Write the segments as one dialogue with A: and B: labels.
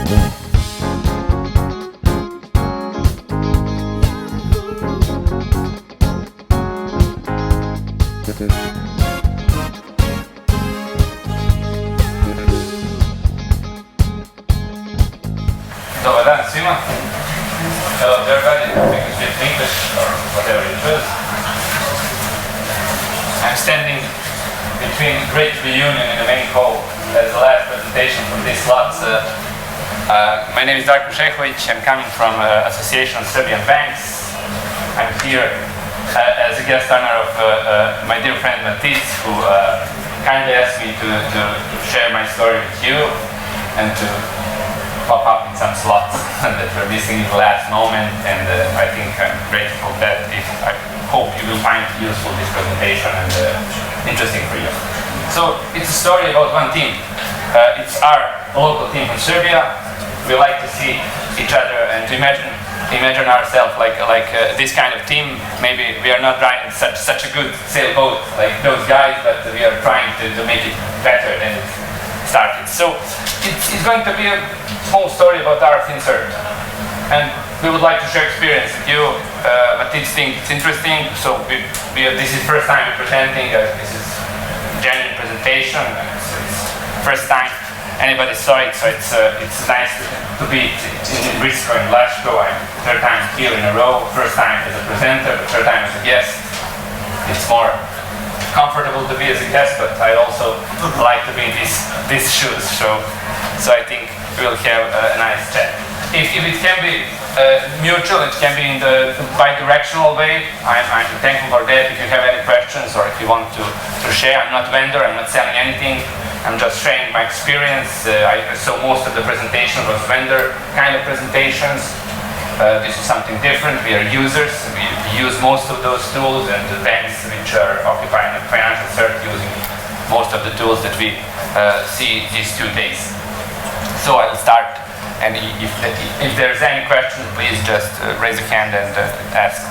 A: Dobar dan svima. Hello everybody, we can speak English or whatever you choose. I'm standing between great reunion in the main hall as the last presentation from these slots. My name is Darko Sehovic. I'm coming from Association of Serbian Banks. I'm here as a guest honor of my dear friend Matic, who kindly asked me to share my story with you and to pop up in some slots that were missing in the last moment, and I think I'm grateful that I hope you will find useful this presentation and interesting for you. So it's a story about one team. It's our local team from Serbia. We like to see each other and to imagine ourselves like this kind of team. Maybe we are not riding such a good sailboat like those guys, but we are trying to make it better than it started. So it's going to be a small story about our FIN-CSIRT, and we would like to share experience with you. But I think it's interesting. So this is first time we're presenting. This is genuine presentation. It's first time anybody saw it, so it's nice to be in Risco and Lasko. I'm third time here in a row. First time as a presenter, but third time as a guest. It's more comfortable to be as a guest, but I also like to be in these shoes. So I think we'll have a nice chat. If it can be mutual, it can be in the bi-directional way. I'm thankful for that. If you have any questions or if you want to share, I'm not vendor, I'm not selling anything. I'm just sharing my experience. So most of the presentation was vendor kind of presentations. This is something different. We are users. We use most of those tools, and the banks which are occupying the financial CERT using most of the tools that we see these 2 days. So I will start, and if there's any question, please just raise a hand and ask.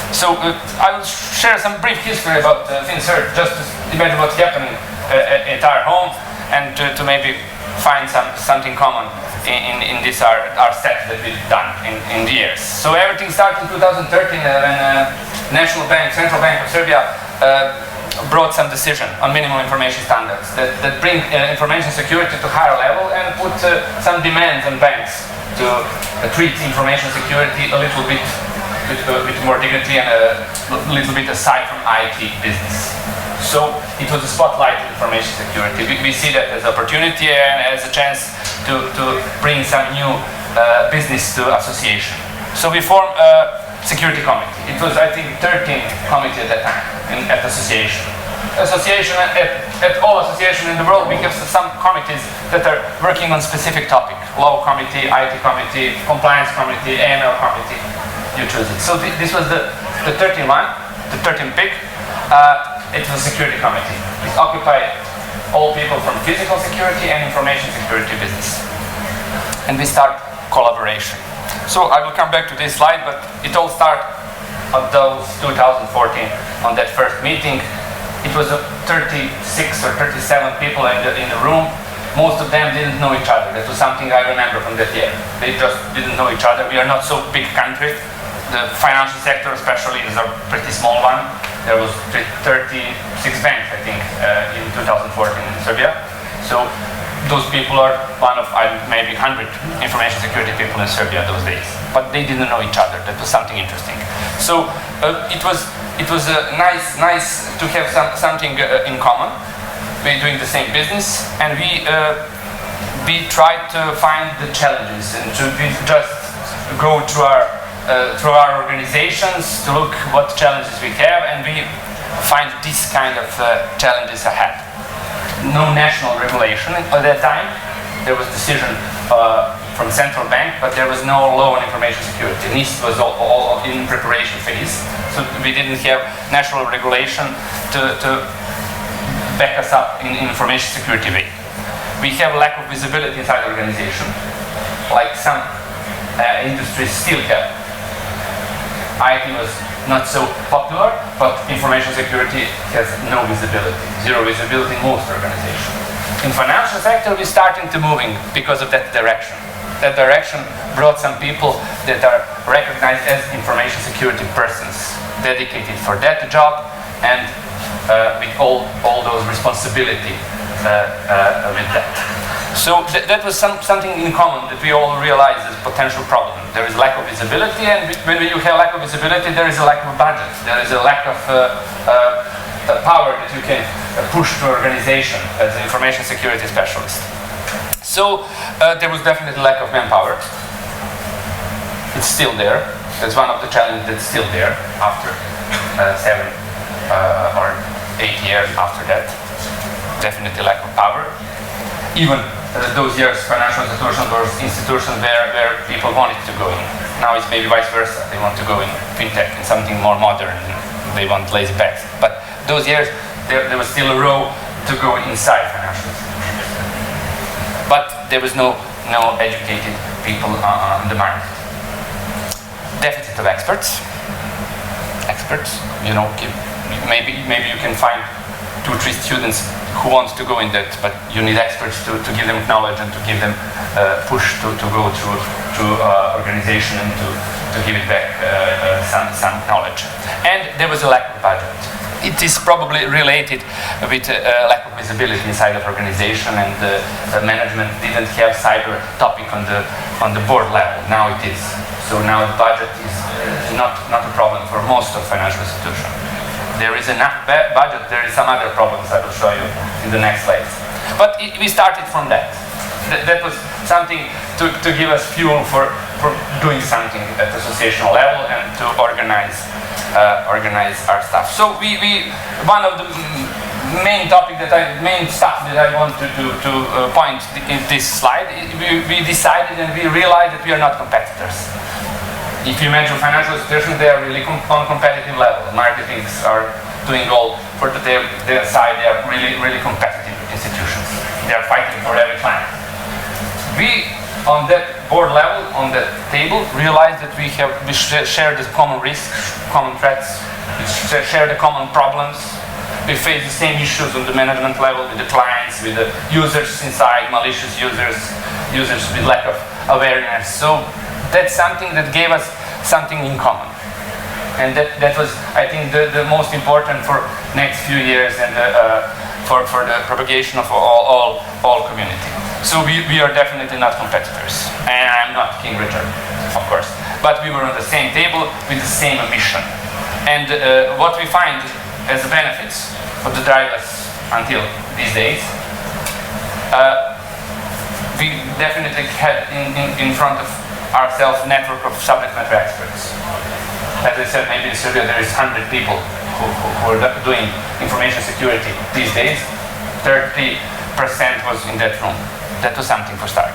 A: So I will share some brief history about FIN-CSIRT, just to imagine what's happening at our home, and to maybe find something common in this our steps that we've done in the years. So everything started in 2013 when Central Bank of Serbia brought some decision on minimum information standards that bring information security to higher level and put some demands on banks to treat information security a little bit with more dignity and a little bit aside from IT business. So it was a spotlight on information security. We see that as an opportunity and as a chance to bring some new business to association. So we formed a security committee. It was, I think, 13 committee at that time at association. At all associations in the world, we have some committees that are working on specific topic. Law committee, IT committee, compliance committee, AML committee. You choose it. So this was the 13th one, the 13th pick. It was a security committee. It occupied all people from physical security and information security business. And we start collaboration. So I will come back to this slide, but it all started at those 2014 on that first meeting. It was 36 or 37 people in the room. Most of them didn't know each other. That was something I remember from that year. They just didn't know each other. We are not so big country. The financial sector especially is a pretty small one. There was 36 banks, I think, in 2014 in Serbia. So those people are one of maybe 100 information security people in Serbia those days. But they didn't know each other. That was something interesting. So it was nice to have something in common. We're doing the same business, and we tried to find the challenges and to just go through our organizations to look what challenges we have, and we find this kind of challenges ahead. No national regulation at that time. There was decision from central bank, but there was no law on information security. NIST was all in preparation phase, so we didn't have national regulation to back us up in information security way. We have lack of visibility inside the organization, like some industries still have. IT was not so popular, but information security has no visibility, zero visibility in most organizations. In financial sector, we're starting to moving because of that direction. that direction brought some people that are recognized as information security persons, dedicated for that job, and with all those responsibility with that. So that was something in common that we all realized is a potential problem. There is lack of visibility, and when you have lack of visibility, there is a lack of budget. There is a lack of power that you can push to organization as an information security specialist. So there was definitely lack of manpower. It's still there. That's one of the challenges that's still there after 7 or 8 years after that. Definitely lack of power. Even those years, financial institutions where people wanted to go in. Now it's maybe vice versa. They want to go in fintech and something more modern. They want lazy bags. But those years, there was still a row to go inside financial institutions. But there was no educated people on the market. Deficit of experts. You know, maybe you can find 2 or 3 students who want to go in that, but you need experts to give them knowledge and to give them push to go through organization and to give it back some knowledge. And there was a lack of budget. It is probably related with lack of visibility inside of organization, and the management didn't have cyber topic on the board level. Now it is. So now the budget is not a problem for most of financial institutions. There is enough budget. There is some other problems I will show you in the next slides. But we started from that. That was something to give us fuel for doing something at associational level and to organize our stuff. So one of the main stuff that I want to point in this slide, we decided and we realized that we are not competitors. If you mention financial institutions, they are really on competitive level. Marketings are doing all for their side. They are really competitive institutions. They are fighting for every client. We, on that board level, on that table, realized that we share the common risks, common threats. We share the common problems. We face the same issues on the management level with the clients, with the users inside, malicious users with lack of awareness. So that's something that gave us something in common. And that was, I think, the most important for next few years and for the propagation of all community. So we are definitely not competitors. And I'm not King Richard, of course. But we were on the same table with the same mission. And what we find as the benefits of the drivers until these days, we definitely had in front of ourselves network of subject matter experts. As I said, maybe in Serbia there is 100 people who are doing information security these days. 30% was in that room. That was something for start.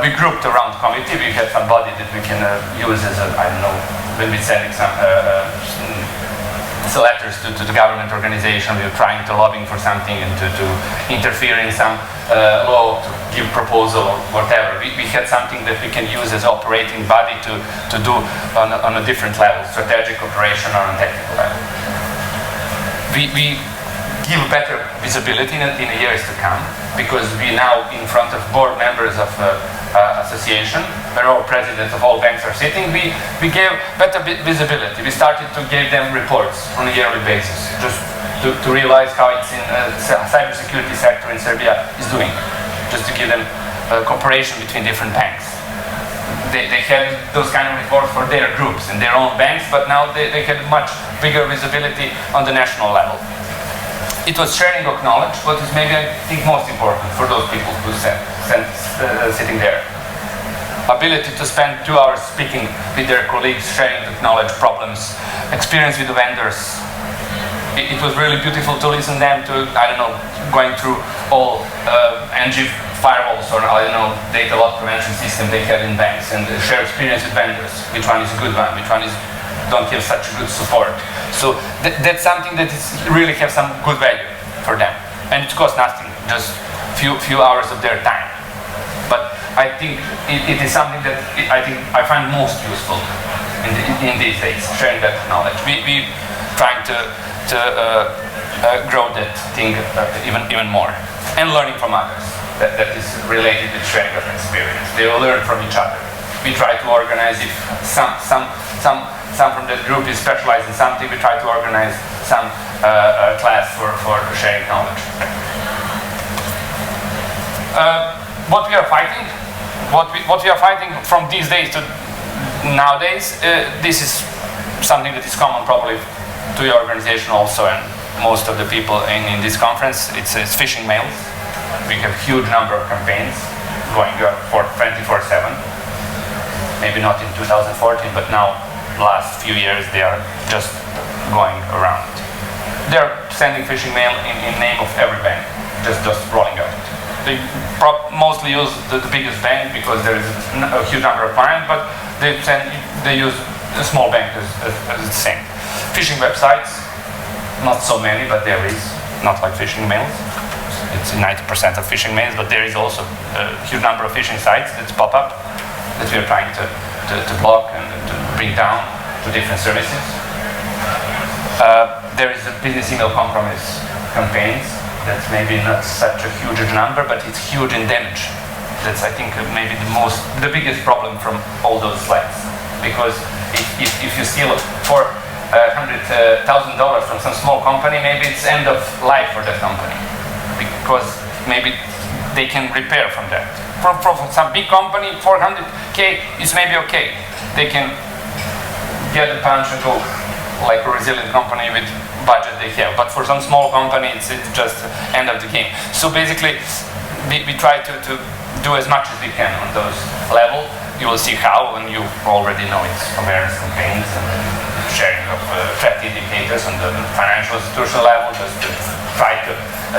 A: We grouped around committee. We had somebody that we can use as a, I don't know, when we're sending some letters to the government organization, we were trying to lobbying for something and to interfere in some law, to give proposal or whatever. We had something that we can use as operating body to do on a different level, strategic operation or on technical level. We give better visibility in the years to come, because we now in front of board members of association, where all presidents of all banks are sitting, we gave better visibility. We started to give them reports on a yearly basis, just to realize how it's in cybersecurity sector in Serbia is doing, just to give them comparison between different banks. They had those kind of reports for their groups and their own banks, but now they had much bigger visibility on the national level. It was sharing of knowledge, what is maybe, I think, most important for those people who sitting there. Ability to spend 2 hours speaking with their colleagues, sharing the knowledge, problems, experience with the vendors. It was really beautiful to listen to them to, I don't know, going through all NG firewalls or, I don't know, data loss prevention system they have in banks, and share experience with vendors. Which one is a good one, which one don't have such good support. So that's something that is really have some good value for them, and it costs nothing, just few hours of their time. But I think it is something that I find most useful in these days, sharing that knowledge. We trying to grow that thing even more, and learning from others. that is related to sharing of experience. They will learn from each other. We try to organize, if some from that group is specialized in something, we try to organize some class for sharing knowledge. What we are fighting, what we are fighting from these days to nowadays, this is something that is common probably to your organization also, and most of the people in this conference. It's phishing mails. We have huge number of campaigns going for 24/7. Maybe not in 2014, but now, last few years, they are just going around. They're sending phishing mail in name of every bank, just rolling out. They mostly use the biggest bank because there is a huge number of clients, but they use a small bank as the same. Phishing websites, not so many, but there is, not like phishing mails. It's 90% of phishing mails, but there is also a huge number of phishing sites that pop up that we are trying to block and to bring down to different services. There is a business email compromise campaigns. That's maybe not such a huge number, but it's huge in damage. That's, I think, maybe the biggest problem from all those slides. Because if you steal for $100,000 from some small company, maybe it's end of life for that company. Because maybe they can repair from that. From some big company, 400K is maybe okay. They can get a punch and go like a resilient company with budget they have. But for some small company, it's just end of the game. So basically, we try to do as much as we can on those level. You will see how, and you already know it's awareness campaigns and sharing of threat indicators on the financial institution level, just to try to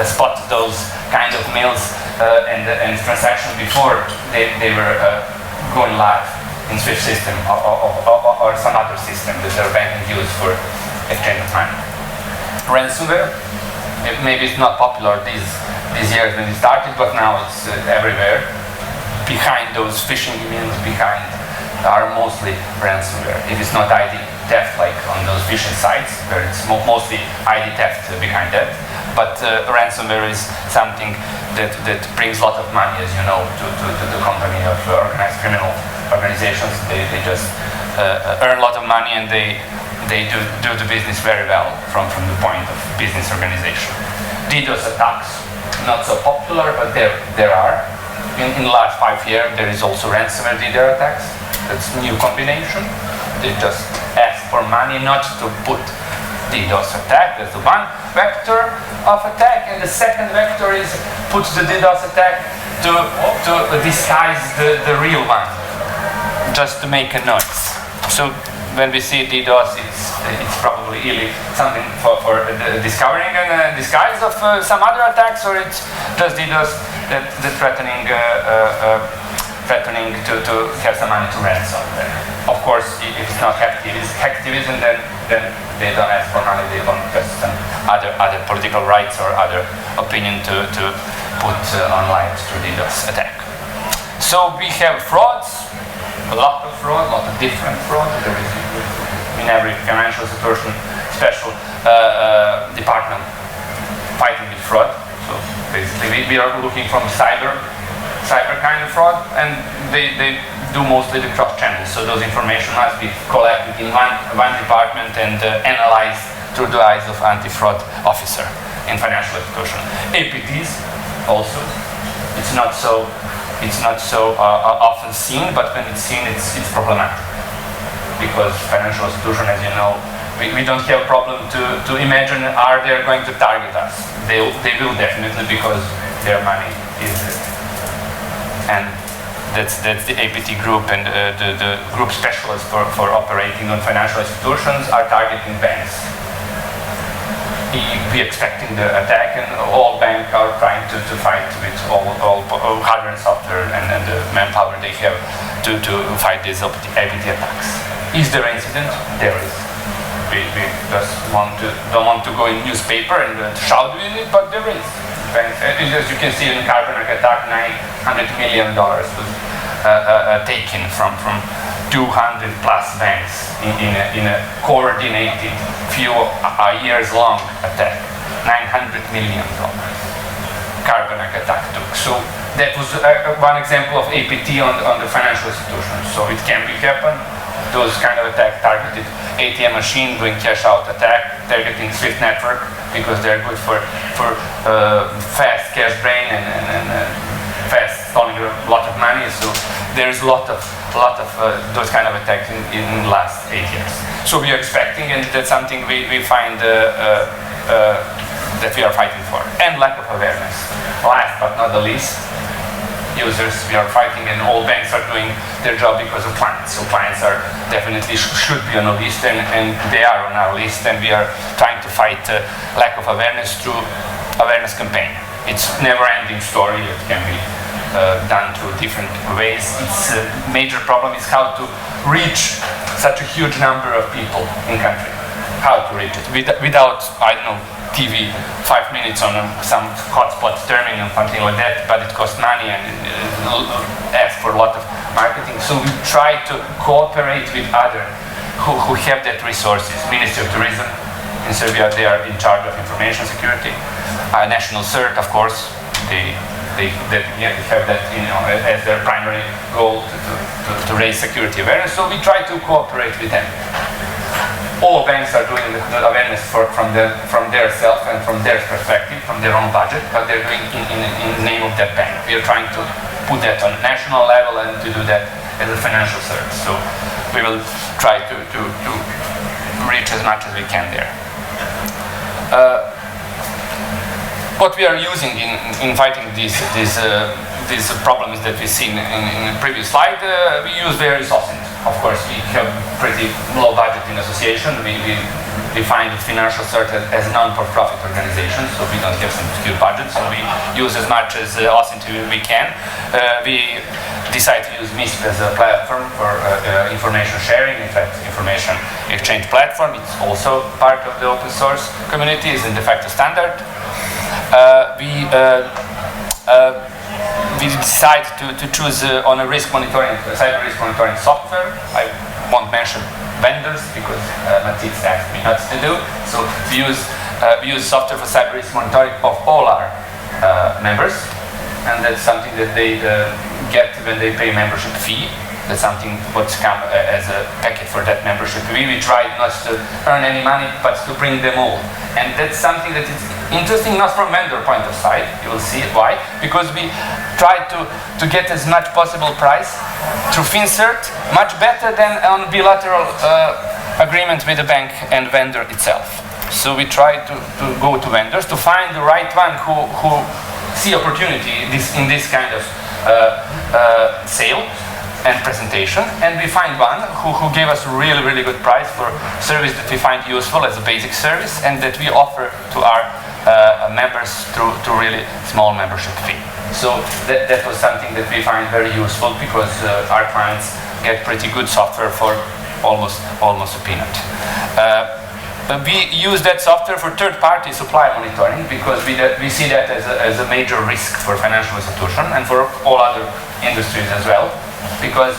A: spot those kind of mails and transactions before they were going live in SWIFT system or some other system that their banking used for exchange of money. Ransomware, maybe it's not popular these years when it started, but now it's everywhere. Behind those phishing emails, are mostly ransomware. If it's not ID theft like on those phishing sites, where it's mostly ID theft behind that, but ransomware is something that brings a lot of money, as you know, to the company of organized criminal organizations. They just earn a lot of money, and they do the business very well from the point of business organization. DDoS attacks, not so popular, but there are. In the last 5 years, there is also ransomware DDoS attacks. That's a new combination. They just ask for money not to put DDoS attack. That's the one vector of attack, and the second vector is put the DDoS attack to disguise the real one, just to make a noise. So when we see DDoS, it's probably really something for discovering a disguise of some other attacks, or it's just DDoS that threatening to have some money to ransom. Of course, if it's not hacktivism, then they don't ask for money. They want just some other political rights or other opinion to put online through DDoS attack. So we have frauds. A lot of fraud, a lot of different fraud. There is in every financial institution special department fighting with fraud. So basically, we are looking from cyber kind of fraud, and they do mostly the cross channels. So those information must be collected in one department and analyzed through the eyes of anti-fraud officer in financial institution. APTs also. It's not so often seen, but when it's seen, it's problematic. Because financial institution, as you know, we don't have a problem to imagine are they going to target us. They will definitely, because their money is, and that's the APT group, and the group specialists for operating on financial institutions are targeting banks. We expecting the attack, and all banks are trying to fight with all hardware and software and the manpower they have to fight these APT attacks. Is there an incident? There is. We just don't want to go in newspaper and shout with it, but there is. As you can see in Carbonac attack, $900 million was taken from 200 plus banks in a coordinated few years long attack. $900 million Carbonac attack took. So that was one example of APT on the financial institutions. So it can be happen. Those kind of attack targeted ATM machine doing cash out attack, targeting SWIFT network because they're good for fast cash drain and fast stealing a lot of money. So there's a lot of those kind of attacks in the last 8 years. So we are expecting, and that's something we find that we are fighting for. And lack of awareness. Last but not the least, users, we are fighting, and all banks are doing their job because of clients. So clients are definitely should be on a list, and they are on our list, and we are trying to fight lack of awareness through awareness campaign. It's never-ending story. It can be done through different ways. It's a major problem is how to reach such a huge number of people in country. How to reach it without, I don't know, TV 5 minutes on some hotspot terminal, something like that, but it costs money and asks for a lot of marketing. So we try to cooperate with others who have that resources. Ministry of Tourism in Serbia, they are in charge of information security. National CERT, of course, they have that as their primary goal to raise security awareness. So we try to cooperate with them. All banks are doing the awareness from their self and from their perspective, from their own budget, but they're doing in the name of that bank. We are trying to put that on national level and to do that as a financial service. So we will try to reach as much as we can there. What we are using in fighting these problems that we've seen in the previous slide, we use various options. Of course, we have pretty low budget in association. We define the FIN-CSIRT as non-for-profit organization, so we don't have some secure budget, so we use as much as OSINT we can. We decide to use MISP as a platform for information sharing, in fact, information exchange platform. It's also part of the open source community, is in de facto standard. We decide to choose on a risk monitoring, cyber risk monitoring software. I won't mention vendors because Matthias asked me not to do. So we use software for cyber risk monitoring of all our members, and that's something that they get when they pay membership fee. That's something what's come as a packet for that membership. We try not to earn any money, but to bring them all. And that's something that is interesting, not from vendor point of sight. You will see why. Because we try to get as much possible price through FIN-CSIRT, much better than on bilateral agreement with the bank and vendor itself. So we try to go to vendors to find the right one who see opportunity in this kind of sale and presentation, and we find one who gave us a really good price for service that we find useful as a basic service and that we offer to our members through really small membership fee. So that was something that we find very useful because our clients get pretty good software for almost a peanut. We use that software for third-party supply monitoring because we see that as a major risk for financial institution and for all other industries as well. Because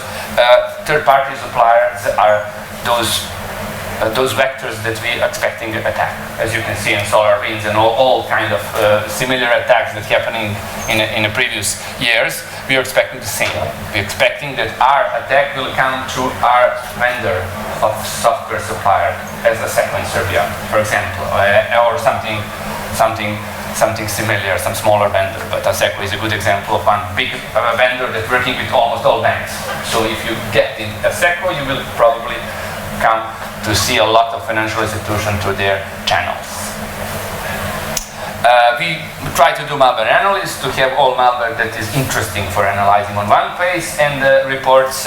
A: third-party suppliers are those vectors that we are expecting to attack. As you can see in SolarWinds and all kind of similar attacks that happening in the previous years, we are expecting the same. We are expecting that our attack will come through our vendor of software supplier as a SECO in Serbia, for example, or something similar, some smaller vendor, but ASECO is a good example of one big vendor that's working with almost all banks. So if you get in ASECO, you will probably come to see a lot of financial institutions through their channels. We try to do malware analysis to have all malware that is interesting for analyzing on one place and reports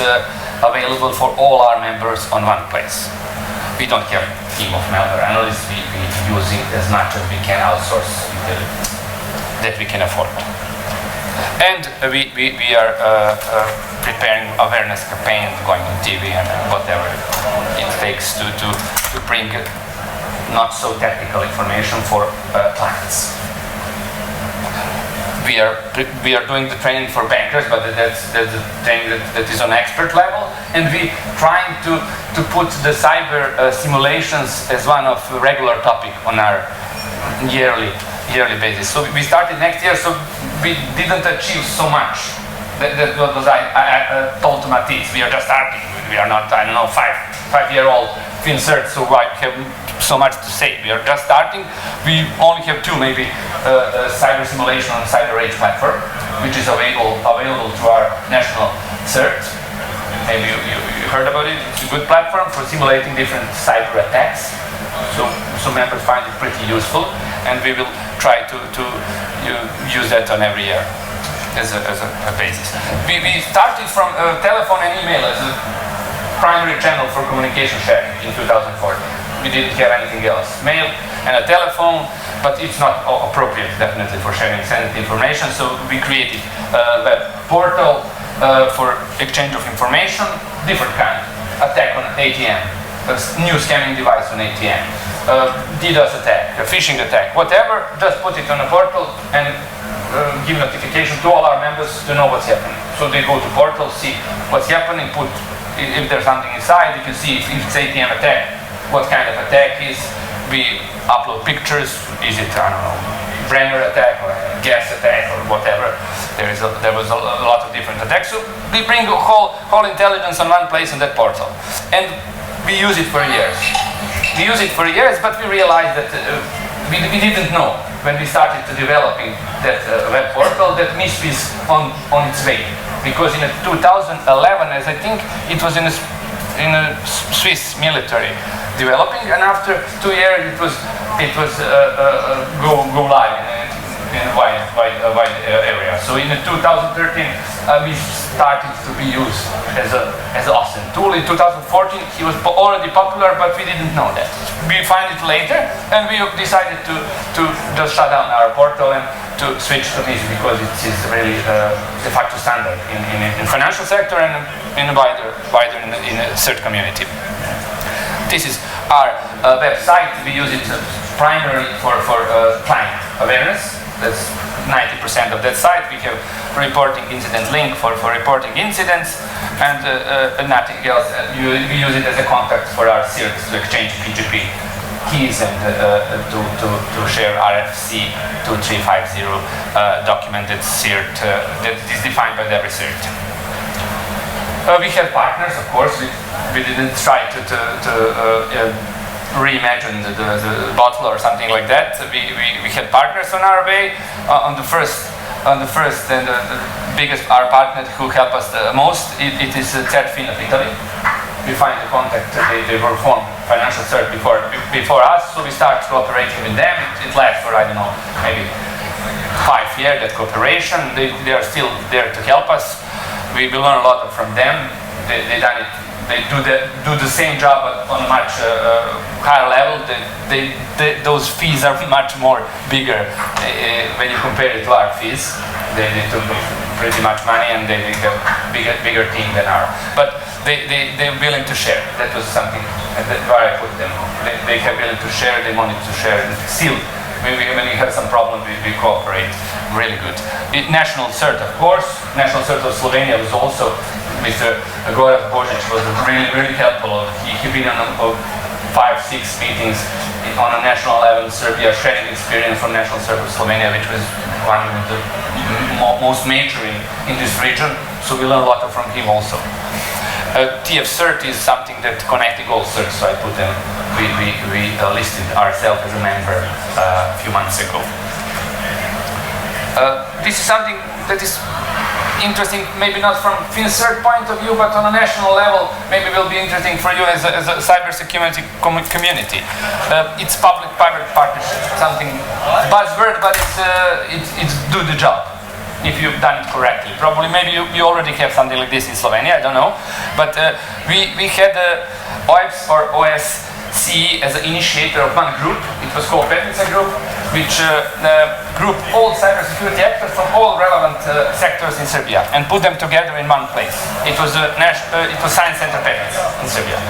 A: available for all our members on one place. We don't have a team of malware analysts. We using as much as we can outsource that we can afford. And we are preparing awareness campaigns, going on TV and whatever it takes to bring not so technical information for clients. We are doing the training for bankers, but that's the thing that is on expert level, and we trying to put the cyber simulations as one of the regular topic on our yearly yearly basis. So we started next year, so we didn't achieve so much. That what was I told to Matthias. We are just starting. We are not, I don't know, five-year-old FIN-CSIRT, so I have so much to say. We are just starting. We only have two, maybe, cyber simulation on Cyber Age platform, which is available to our national CERT. Maybe you heard about it. It's a good platform for simulating different cyber attacks. So members find it pretty useful, and we will try to use that on every year as a basis. We started from telephone and email as a primary channel for communication sharing in 2004. We didn't have anything else. Mail and a telephone, but it's not appropriate definitely for sharing sensitive information, so we created a web portal for exchange of information, different kind. Attack on ATM, a new scamming device on ATM, DDoS attack, a phishing attack, whatever, just put it on a portal and give notification to all our members to know what's happening. So they go to portal, see what's happening, put if there's something inside, you can see if it's ATM attack, what kind of attack is. We upload pictures, is it, I don't know, Brenner attack or gas attack or whatever. There was a lot of different attacks. So we bring the whole intelligence on one place in that portal. And we use it for years. We use it for years, but we realized that we didn't know when we started to developing that web portal that MISP is on its way. Because in 2011, as I think, it was in a Swiss military developing, and after 2 years it was go live in a wide area. So in 2013 we started to be used as an awesome tool. In 2014 he was already popular, but we didn't know that. We find it later, and we decided to just shut down our portal and to switch to this, because it is really de facto standard in financial sector and in a wider in the CERT community. This is our website. We use it primarily for client awareness. That's 90% of that site. We have reporting incident link for reporting incidents, and nothing else. We use it as a contact for our CERTs to exchange PGP keys and to share RFC 2350 documented CERT that is defined by every CERT. We have partners, of course. We didn't try to reimagine the bottle or something like that. We had partners on our way. On the first and the biggest, our partner who helped us the most, it is FIN of Italy. We find the contact. They perform financial CERT before us, so we start cooperating with them. It lasts for, I don't know, maybe 5 years, that cooperation. They are still there to help us. We learn a lot from them. They do the same job, but on a much higher level. Those fees are much more bigger when you compare it to our fees. They took pretty much money, and they have bigger team than ours. But they're willing to share. That was something where I put them. They have willing to share. They wanted to share. And still, when we have some problem, we cooperate really good. National CERT, of course. National CERT of Slovenia was also, Mr. Goran Božić was really helpful. He's been on 5-6 meetings on a national level in Serbia, sharing experience from National CERT of Slovenia, which was one of the most major in this region. So we learned a lot from him also. TF-CERT is something that connecting all CERTs, so I put them. We listed ourselves as a member a few months ago. This is something that is interesting, maybe not from FIN-CSIRT point of view, but on a national level, maybe will be interesting for you as a cybersecurity community. It's public-private partnership, something buzzword, but it's do the job if you've done it correctly. Probably, maybe you already have something like this in Slovenia, I don't know. But we had OIPS or OSCE as an initiator of one group. It was called Petnica Group, which grouped all cybersecurity actors from all relevant sectors in Serbia and put them together in one place. It was Science Center Petnica in Serbia,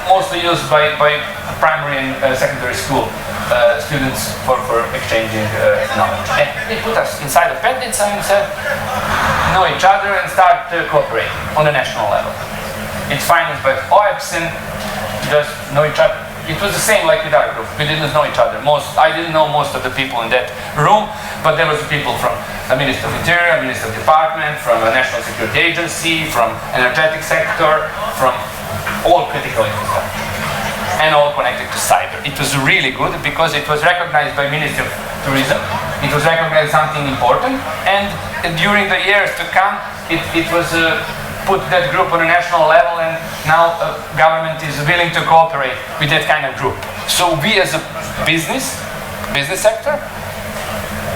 A: mostly used by primary and secondary school students for exchanging knowledge. And they put us inside of Petnica and said, know each other and start cooperating on the national level. It's financed by OIPS and just know each other. It was the same like with our group. We didn't know each other. I didn't know most of the people in that room, but there was people from the Ministry of Interior, Ministry of Department, from a National Security Agency, from energetic sector, from all critical infrastructure, and all connected to cyber. It was really good because it was recognized by Ministry of Tourism. It was recognized as something important, and during the years to come, it was put that group on a national level, and now government is willing to cooperate with that kind of group. So we as a business sector,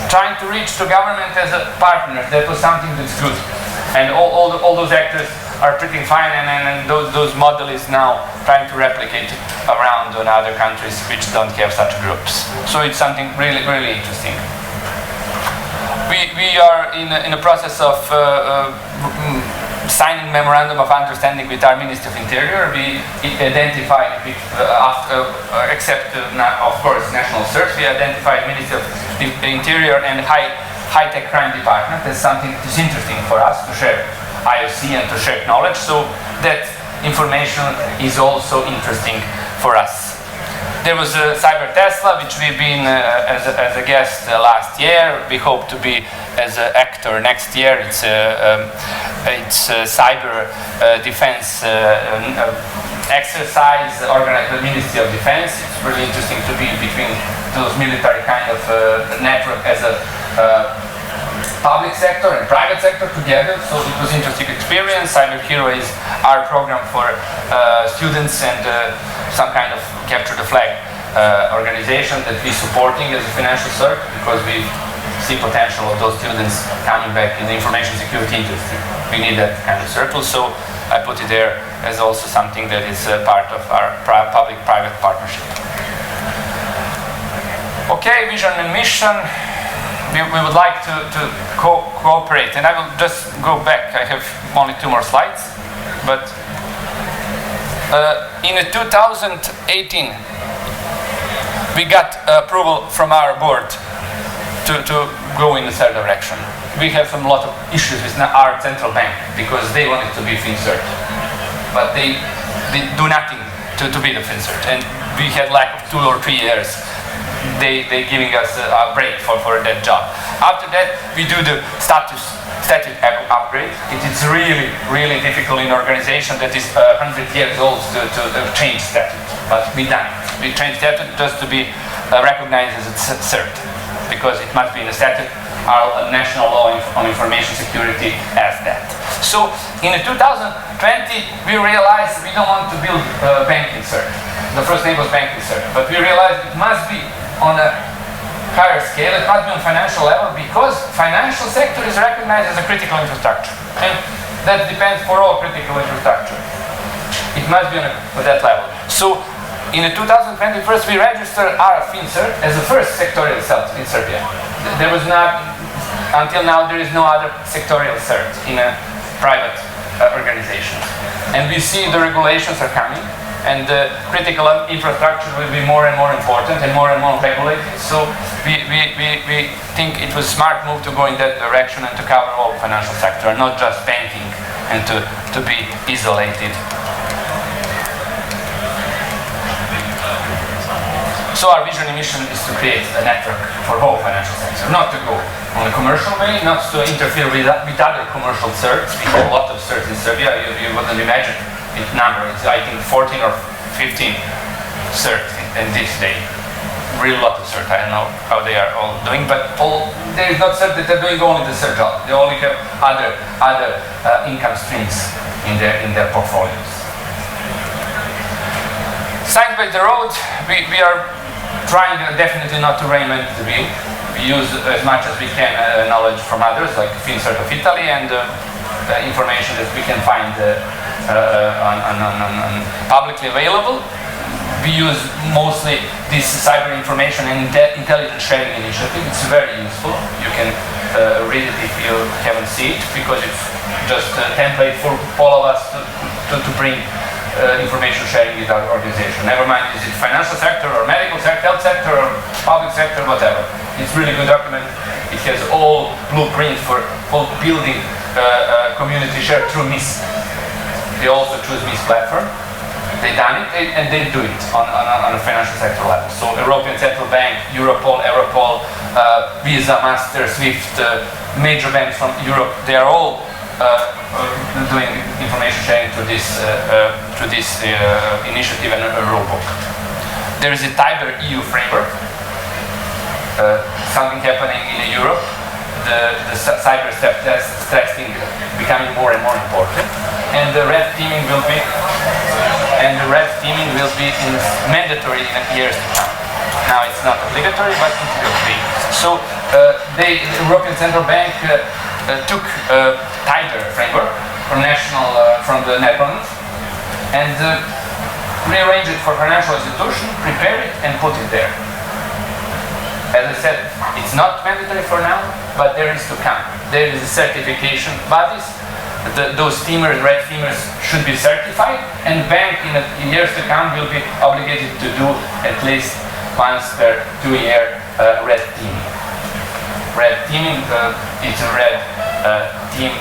A: trying to reach to government as a partner, that was something that's good. And all those actors are pretty fine, and those model is now trying to replicate around on other countries which don't have such groups. So it's something really, really interesting. We are in a process of signing memorandum of understanding with our Ministry of Interior. We identified, except of course National Search, we identified Ministry of Interior and High-Tech Crime Department as something that is interesting for us to share IOC and to share knowledge. So that information is also interesting for us. There was a Cyber Tesla, which we've been as a guest last year. We hope to be as an actor next year. It's a cyber defense exercise organized by the Ministry of Defense. It's really interesting to be between those military kind of network as a public sector and private sector together. So it was an interesting experience. Cyber Hero is our program for students and some kind of capture the flag organization that we're supporting as a financial CSIRT, because we see potential of those students coming back in the information security industry. We need that kind of circle, so I put it there as also something that is part of our public-private partnership. Okay, vision and mission. We would like to cooperate, and I will just go back. I have only 2 more slides, but in 2018 we got approval from our board to go in a certain direction. We have a lot of issues with our central bank because they wanted to be FIN-CSIRT, but they do nothing to be the FIN-CSIRT, and we had lack of 2 or 3 years. They giving us a break for that job. After that, we do the statute upgrade. It is really, really difficult in an organization that is 100 years old to change statute, but we done it. We changed statute just to be recognized as a CERT, because it must be in the statute. Our national law on information security as that. So in 2020, we realized we don't want to build banking CERT. The first name was banking CERT, but we realized it must be on a higher scale, it must be on financial level, because financial sector is recognized as a critical infrastructure, and that depends for all critical infrastructure. It must be on that level. So in 2021, we registered our FIN-CSIRT as the first sectorial CERT in Serbia. There was not, until now, there is no other sectorial CERT in a private organization. And we see the regulations are coming, and the critical infrastructure will be more and more important and more regulated. So we think it was a smart move to go in that direction and to cover all financial sector, not just banking, and to be isolated. So our vision and mission is to create a network for whole financial sector, not to go on a commercial way, not to interfere with other commercial CERTs. We have a lot of CERTs in Serbia. You wouldn't imagine the number. It's I think 14 or 15 CERTs in this day. Real lot of CERT. I don't know how they are all doing, but there is not CERT that they're doing only the CERT job. They only have other income streams in their portfolios. Science by the road. We are trying definitely not to reinvent the wheel. We use as much as we can knowledge from others, like FIN-CSIRT of Italy, and information that we can find on publicly available. We use mostly this cyber information and intelligence sharing initiative. It's very useful. You can read it if you haven't seen it, because it's just a template for all of us to bring information sharing with our organization. Never mind, is it financial sector or medical sector, health sector or public sector, whatever. It's really good document. It has all blueprints for building community share through MIS. They also choose MIS platform. They done it and they do it on a financial sector level. So European Central Bank, Europol, Visa, Master, SWIFT, major banks from Europe, they are all doing information sharing through this initiative and a rulebook. There is a Tiber EU framework, something happening in Europe. The cyber testing becoming more and more important, and the red teaming will be mandatory in years to come. Now it's not obligatory, but it will be. So the European Central Bank took Tiber framework from the Netherlands and rearranged it for financial institutions, prepare it and put it there. As I said, it's not mandatory for now, but there is to come. There is certification bodies. Those teamers, red teamers, should be certified, and bank in years to come will be obligated to do at least once per 2-year red teaming. Red teaming is a red team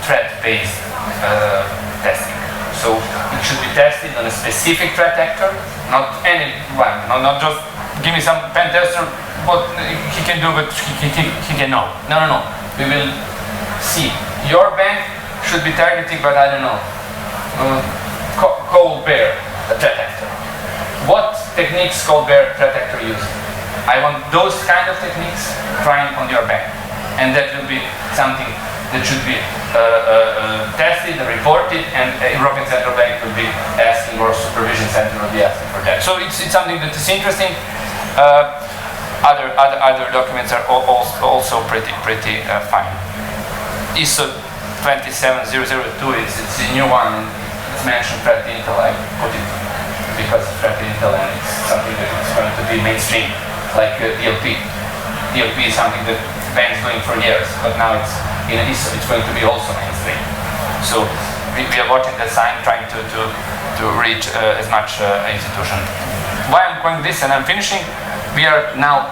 A: threat-based testing. So it should be tested on a specific threat actor, not anyone, not just give me some pen tester, what he can do, but he can know. No. We will see. Your bank should be targeting, but I don't know, Cold Bear, a threat actor. What techniques Cold Bear threat actor using? I want those kind of techniques trying on your bank. And that will be something that should be tested and reported, and European Central Bank will be asking, or Supervision Center will be asking for that. So it's something that is interesting. Other documents are also pretty fine. ISO 27002 it's a new one. It's mentioned threat intel. I put it because of threat intel, and it's something that is going to be mainstream, like DLP. DLP is something that banks doing for years, but now it's in ISO. It's going to be also mainstream. So we are watching the sign, trying to reach as much institution. Why I'm going this and I'm finishing? We are now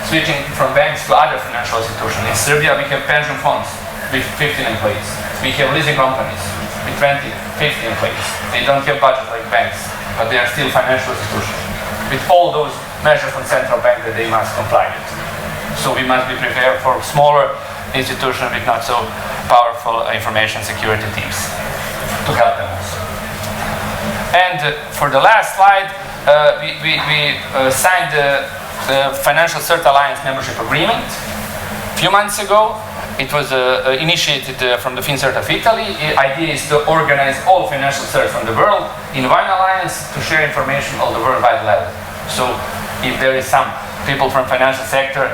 A: switching from banks to other financial institutions. In Serbia, we have pension funds with 15 employees. We have leasing companies with 20, 50 employees. They don't have budget like banks, but they are still financial institutions with all those measures from central bank that they must comply with. So we must be prepared for smaller institutions with not so powerful information security teams to help them also. And for the last slide, we signed the FIN-CSIRT Alliance membership agreement a few months ago. It was initiated from the FIN-CSIRT of Italy. The idea is to organize all financial certs from the world in one alliance to share information on the worldwide level. So if there is some people from financial sector,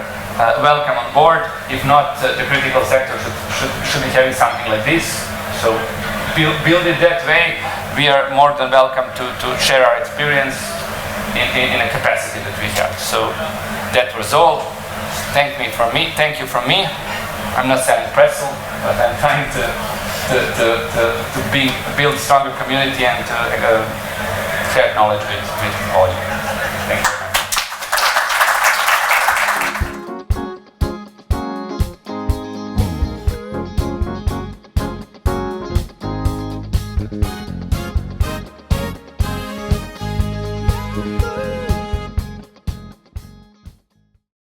A: welcome on board. If not, the critical sector should be having something like this. So build it that way. We are more than welcome to share our experience in a capacity that we have. So that was all. Thank you from me. I'm not selling pretzel, but I'm trying to build stronger community and to share knowledge with all of you. Thank you.